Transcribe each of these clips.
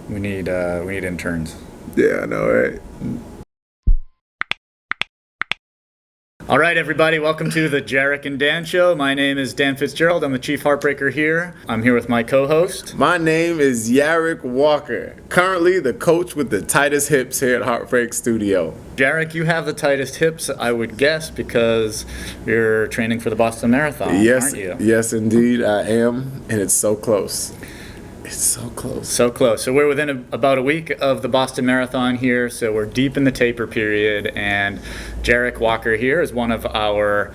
We need interns. Yeah, I know, right? All right, everybody, welcome to the Jarick and Dan Show. My name is Dan Fitzgerald. I'm the Chief Heartbreaker here. I'm here with my co-host. My name is Jarick Walker, currently the coach with the tightest hips here at Heartbreak Studio. Jarick, you have the tightest hips, I would guess, because you're training for the Boston Marathon, aren't you? Yes, indeed, I am, and it's so close. It's so close. So close. So we're within about a week of the Boston Marathon here, so we're deep in the taper period, and Jarick Walker here is one of our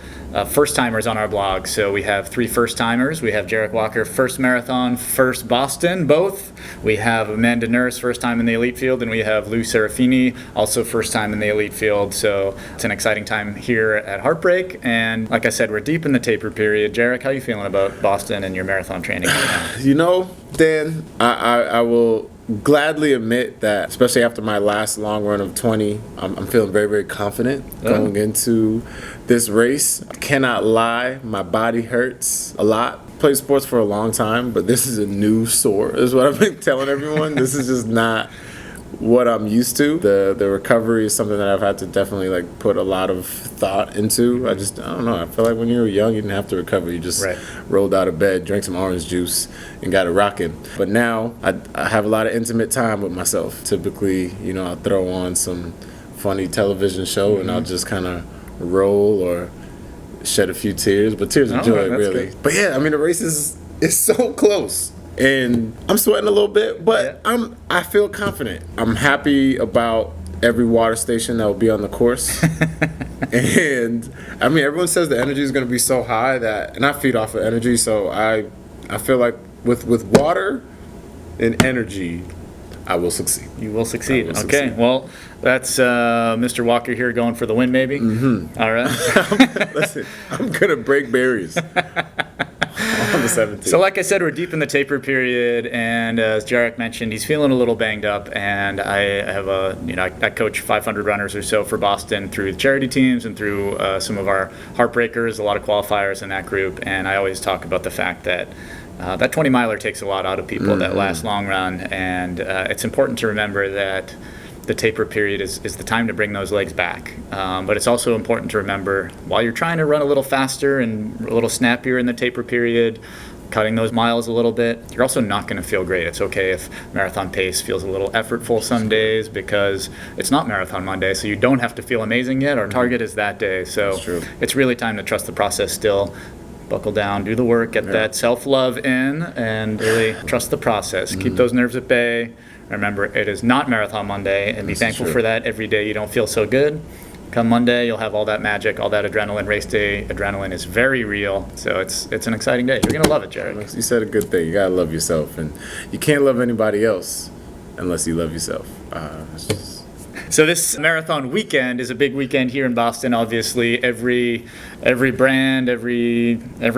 first-timers on our blog. So we have 3 first-timers. We have Jarick Walker, first marathon, first Boston, both. We have Amanda Nurse, first time in the elite field, and we have Lou Serafini, also first time in the elite field. So it's an exciting time here at Heartbreak, and like I said, we're deep in the taper period. Jarick, how are you feeling about Boston and your marathon training right now? You know, Dan, I will gladly admit that, especially after my last long run of 20, I'm feeling very, very confident going into this race. I cannot lie, my body hurts a lot. Played sports for a long time, but this is a new sore, is what I've been telling everyone. This is just not what I'm used to. The recovery is something that I've had to definitely put a lot of thought into. I don't know. I feel like when you were young, you didn't have to recover. You just rolled out of bed, drank some orange juice, and got it rocking. But now I have a lot of intimate time with myself. Typically, I'll throw on some funny television show and I'll just kind of roll or shed a few tears. But tears of joy, really. Good. But yeah, the race is so close. And I'm sweating a little bit, but I feel confident. I'm happy about every water station that will be on the course. And everyone says the energy is going to be so high and I feed off of energy, so I feel like with water and energy, I will succeed. You will succeed. Okay, well, that's Mr. Walker here going for the win, maybe? Mm-hmm. All right. Listen, I'm going to break barriers. On the 17th. So like I said, we're deep in the taper period, and as Jarick mentioned, he's feeling a little banged up, and I have I coach 500 runners or so for Boston through charity teams and through some of our Heartbreakers, a lot of qualifiers in that group, and I always talk about the fact that that 20 miler takes a lot out of people that last long run, and it's important to remember that the taper period is the time to bring those legs back. But it's also important to remember, while you're trying to run a little faster and a little snappier in the taper period, cutting those miles a little bit, you're also not going to feel great. It's okay if marathon pace feels a little effortful some days, because it's not Marathon Monday, so you don't have to feel amazing yet. Our target is that day. So it's really time to trust the process still. Buckle down, do the work, get that self-love in, and really trust the process. Keep those nerves at bay. Remember, it is not Marathon Monday, and be thankful for that every day you don't feel so good. Come Monday, you'll have all that magic, all that adrenaline. Race day adrenaline is very real, so it's an exciting day. You're going to love it, Jarick. You said a good thing. You got to love yourself, and you can't love anybody else unless you love yourself. So this marathon weekend is a big weekend here in Boston. Obviously, every brand, every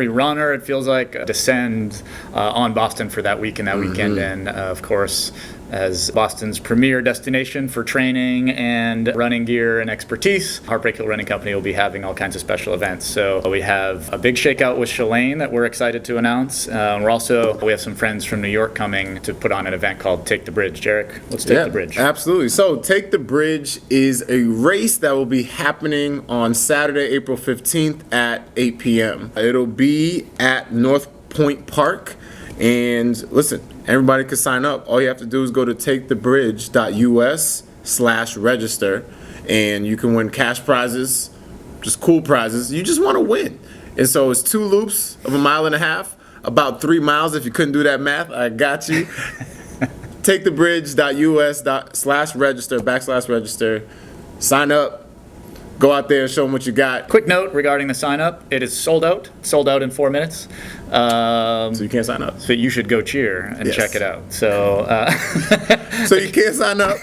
runner, it feels like, descends on Boston for that week and that weekend. And of course, as Boston's premier destination for training and running gear and expertise, Heartbreak Hill Running Company will be having all kinds of special events. So we have a big shakeout with Shalane that we're excited to announce. We have some friends from New York coming to put on an event called Take the Bridge. Jarick, let's take the bridge. Absolutely. So Take the Bridge is a race that will be happening on Saturday, April 15th at 8 p.m. It'll be at North Point Park. And listen, everybody can sign up. All you have to do is go to takethebridge.us/register, and you can win cash prizes, just cool prizes. You just want to win. And so it's 2 loops of 1.5 miles, about 3 miles. If you couldn't do that math, I got you. takethebridge.us/register, sign up. Go out there and show them what you got. Quick note regarding the sign up: it is sold out. Sold out in 4 minutes. So you can't sign up. So you should go cheer and check it out. So so you can't sign up.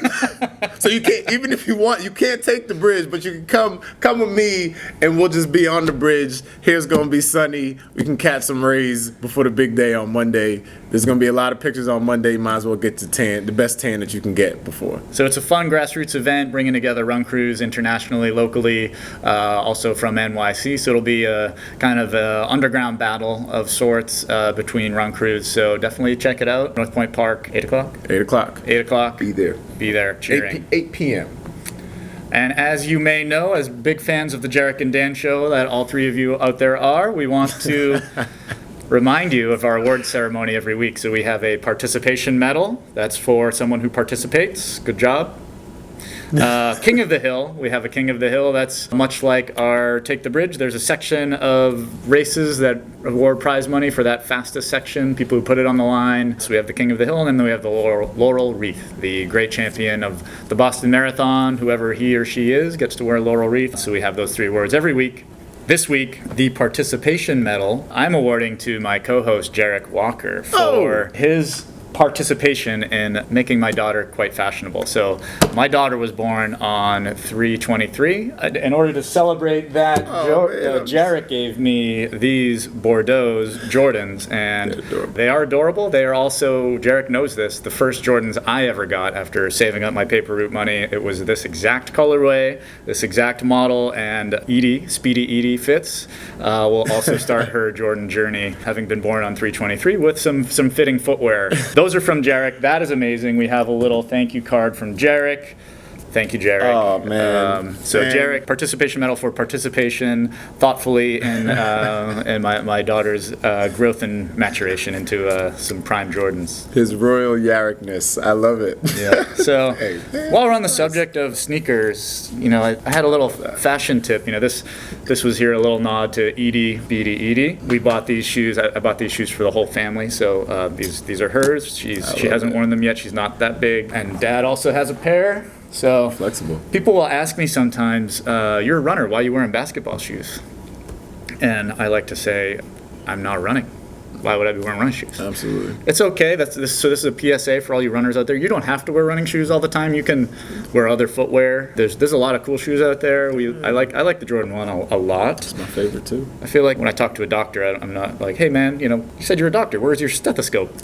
So you can't, even if you want, you can't take the bridge, but you can come with me, and we'll just be on the bridge. Here's gonna be sunny. We can catch some rays before the big day on Monday. There's gonna be a lot of pictures on Monday. You might as well get to tan, the best tan that you can get before. So it's a fun grassroots event, bringing together run crews internationally, locally, also from NYC. So it'll be a kind of a underground battle of sorts between run crews. So definitely check it out. North Point Park, 8 o'clock? 8 o'clock. 8 o'clock. Be there. Be there cheering. 8 p.m. And as you may know, as big fans of the Jarick and Dan show that all three of you out there are, we want to remind you of our award ceremony every week. So we have a participation medal. That's for someone who participates. Good job. King of the Hill. We have a King of the Hill. That's much like our Take the Bridge. There's a section of races that award prize money for that fastest section, people who put it on the line. So we have the King of the Hill, and then we have the Laurel Wreath, the great champion of the Boston Marathon. Whoever he or she is gets to wear a laurel wreath. So we have those three awards every week. This week, the participation medal I'm awarding to my co-host Jarick Walker for his participation in making my daughter quite fashionable. So my daughter was born on 3/23. In order to celebrate that, Jarick gave me these Bordeaux Jordans, and they are adorable. They are also, Jarick knows this, the first Jordans I ever got after saving up my paper route money. It was this exact colorway, this exact model, and Speedy Edie Fitz will also start her Jordan journey, having been born on 3/23 with some fitting footwear. Those are from Jarick. That is amazing. We have a little thank you card from Jarick. Thank you, Jarick. Oh, man. Jarick, participation medal for participation thoughtfully in my daughter's growth and maturation into some prime Jordans. His royal Jarickness. I love it. Yeah. So while we're on the subject of sneakers, I had a little fashion tip. This was here a little nod to Edie. We bought these shoes. I bought these shoes for the whole family. So these are hers. She hasn't worn them yet. She's not that big. And Dad also has a pair. So flexible. People will ask me sometimes, "You're a runner. Why are you wearing basketball shoes?" And I like to say, "I'm not running. Why would I be wearing running shoes?" Absolutely. It's okay. So this is a PSA for all you runners out there. You don't have to wear running shoes all the time. You can wear other footwear. There's a lot of cool shoes out there. I like the Jordan 1 a lot. It's my favorite too. I feel like when I talk to a doctor, I'm not like, "Hey man, you said you're a doctor. Where's your stethoscope?"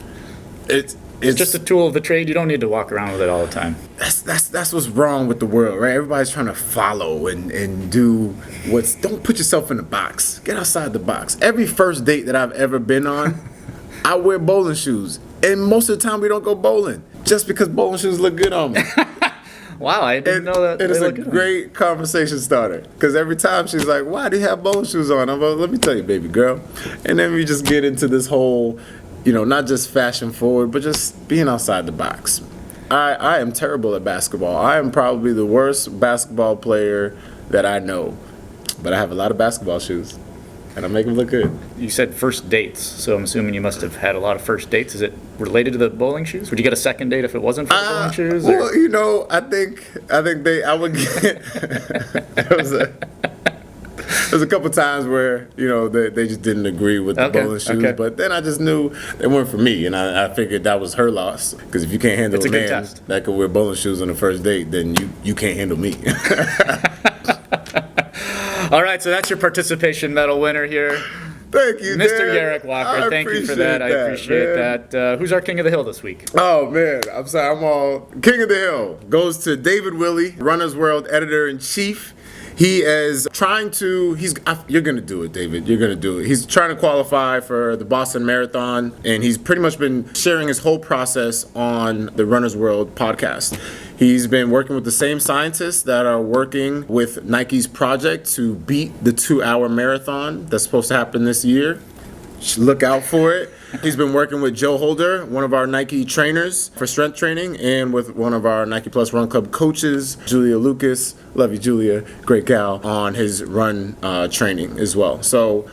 It's just a tool of the trade. You don't need to walk around with it all the time. That's what's wrong with the world, right? Everybody's trying to follow and do don't put yourself in the box. Get outside the box. Every first date that I've ever been on, I wear bowling shoes. And most of the time we don't go bowling just because bowling shoes look good on me. Wow, I didn't know that. It is a great conversation starter. Because every time she's like, "Why do you have bowling shoes on?" I'm like, "Let me tell you, baby girl." And then we just get into this whole, not just fashion forward, but just being outside the box. I am terrible at basketball. I am probably the worst basketball player that I know. But I have a lot of basketball shoes, and I make them look good. You said first dates, so I'm assuming you must have had a lot of first dates. Is it related to the bowling shoes? Would you get a second date if it wasn't for the bowling shoes? Well, I think I would get. There's a couple times where they just didn't agree with the bowling shoes, but then I just knew they weren't for me, and I figured that was her loss. Because if you can't handle a man that could wear bowling shoes on the first date, then you can't handle me. All right, so that's your participation medal winner here. Thank you, Mr. Dan. Jarick Walker. Thank you for that. I appreciate that. Who's our King of the Hill this week? Oh, man. I'm sorry. I'm all King of the Hill goes to David Willey, Runner's World Editor-in-Chief. He is trying to, you're going to do it, David. You're going to do it. He's trying to qualify for the Boston Marathon, and he's pretty much been sharing his whole process on the Runner's World podcast. He's been working with the same scientists that are working with Nike's project to beat the 2-hour marathon that's supposed to happen this year. Look out for it. He's been working with Joe Holder, one of our Nike trainers for strength training, and with one of our Nike Plus Run Club coaches, Julia Lucas. Love you, Julia. Great gal, on his run training as well. So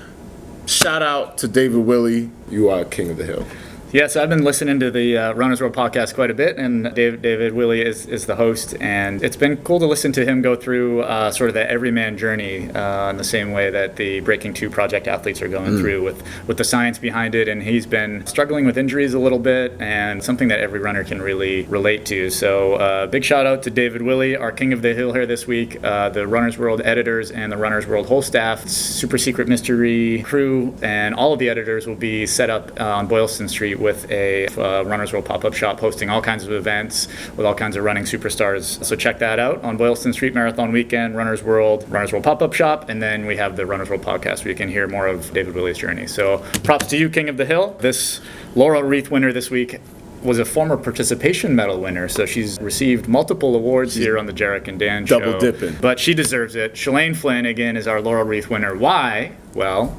shout out to David Willey. You are King of the Hill. Yes, I've been listening to the Runners World podcast quite a bit, and David Willey is the host, and it's been cool to listen to him go through sort of the everyman journey in the same way that the Breaking 2 project athletes are going through with the science behind it, and he's been struggling with injuries a little bit, and something that every runner can really relate to. So big shout out to David Willey, our king of the hill here this week, the Runners World editors and the Runners World whole staff, super secret mystery crew, and all of the editors will be set up on Boylston Street with a Runners World pop-up shop hosting all kinds of events with all kinds of running superstars. So check that out on Boylston Street Marathon Weekend, Runners World pop-up shop, and then we have the Runners World podcast where you can hear more of David Willey's journey. So props to you, King of the Hill. This laurel wreath winner this week was a former participation medal winner, so she's received multiple awards here on the Jarick and Dan show. Double dipping. But she deserves it. Shalane Flynn, again, is our laurel wreath winner. Why? Well,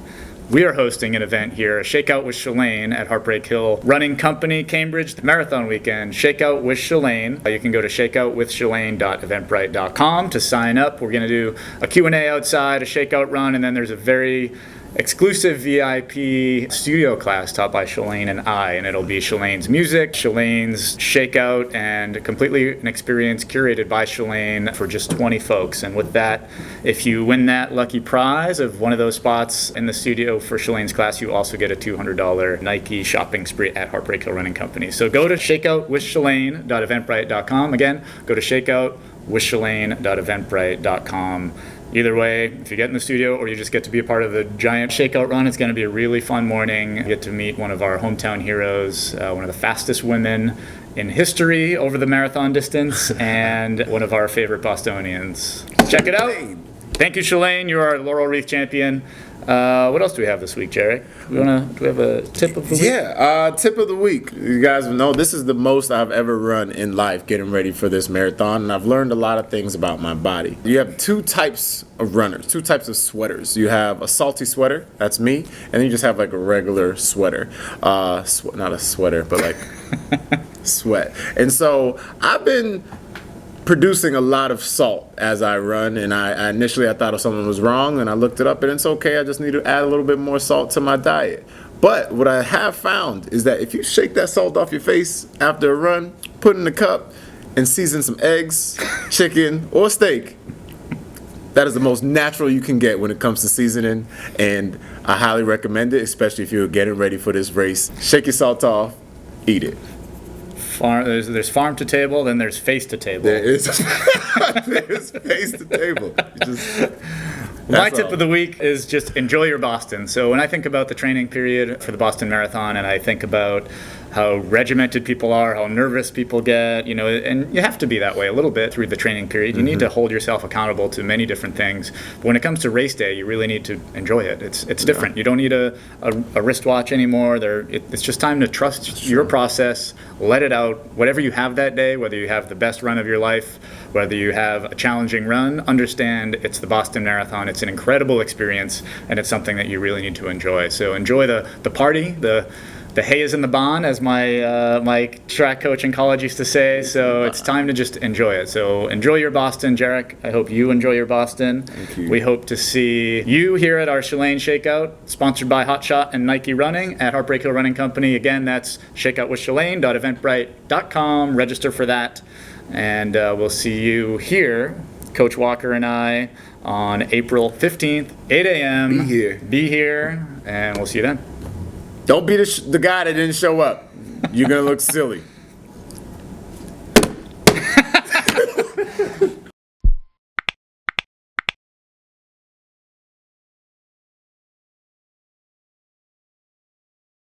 we are hosting an event here, a Shakeout with Shalane at Heartbreak Hill Running Company, Cambridge, Marathon Weekend. Shakeout with Shalane. You can go to shakeoutwithshalane.eventbrite.com to sign up. We're going to do a Q&A outside, a shakeout run, and then there's a very exclusive VIP studio class taught by Shalane and I, and it'll be Shalane's music, Shalane's shakeout, and completely an experience curated by Shalane for just 20 folks. And with that, if you win that lucky prize of one of those spots in the studio for Shalane's class, you also get a $200 Nike shopping spree at Heartbreak Hill Running Company. So go to shakeoutwithshalane.eventbrite.com. Again, go to shakeoutwithshalane.eventbrite.com. Either way, if you get in the studio or you just get to be a part of the giant shakeout run, it's going to be a really fun morning. You get to meet one of our hometown heroes, one of the fastest women in history over the marathon distance, and one of our favorite Bostonians. Check it out. Thank you, Shalane. You're our laurel wreath champion. What else do we have this week, Jarick? Do we have a tip of the week? Yeah, tip of the week. You guys know this is the most I've ever run in life getting ready for this marathon, and I've learned a lot of things about my body. You have two types of runners, two types of sweaters. You have a salty sweater, that's me, and then you just have like a regular sweater. Not a sweater, but like sweat. And so I've been producing a lot of salt as I run, and I initially thought something was wrong, and I looked it up, and it's okay. I just need to add a little bit more salt to my diet. But what I have found is that if you shake that salt off your face after a run, put it in a cup, and season some eggs, chicken, or steak, that is the most natural you can get when it comes to seasoning, and I highly recommend it, especially if you're getting ready for this race. Shake your salt off, eat it. There's farm to table, then there's face to table. There is there's face to table. My tip of the week is just enjoy your Boston. So when I think about the training period for the Boston Marathon, and I think about how regimented people are, how nervous people get, and you have to be that way a little bit through the training period. You need to hold yourself accountable to many different things. But when it comes to race day, you really need to enjoy it. It's different. You don't need a wristwatch anymore. It's just time to trust your process, let it out. Whatever you have that day, whether you have the best run of your life, whether you have a challenging run, understand it's the Boston Marathon. It's an incredible experience, and it's something that you really need to enjoy. So enjoy the party, the hay is in the barn, as my track coach in college used to say. So it's time to just enjoy it. So enjoy your Boston, Jarick. I hope you enjoy your Boston. Thank you. We hope to see you here at our Shalane Shakeout, sponsored by Hot Shot and Nike Running at Heartbreak Hill Running Company. Again, that's shakeoutwithshalane.eventbrite.com. Register for that. And we'll see you here, Coach Walker and I, on April 15th, 8 a.m. Be here, and we'll see you then. Don't be the guy that didn't show up. You're going to look silly.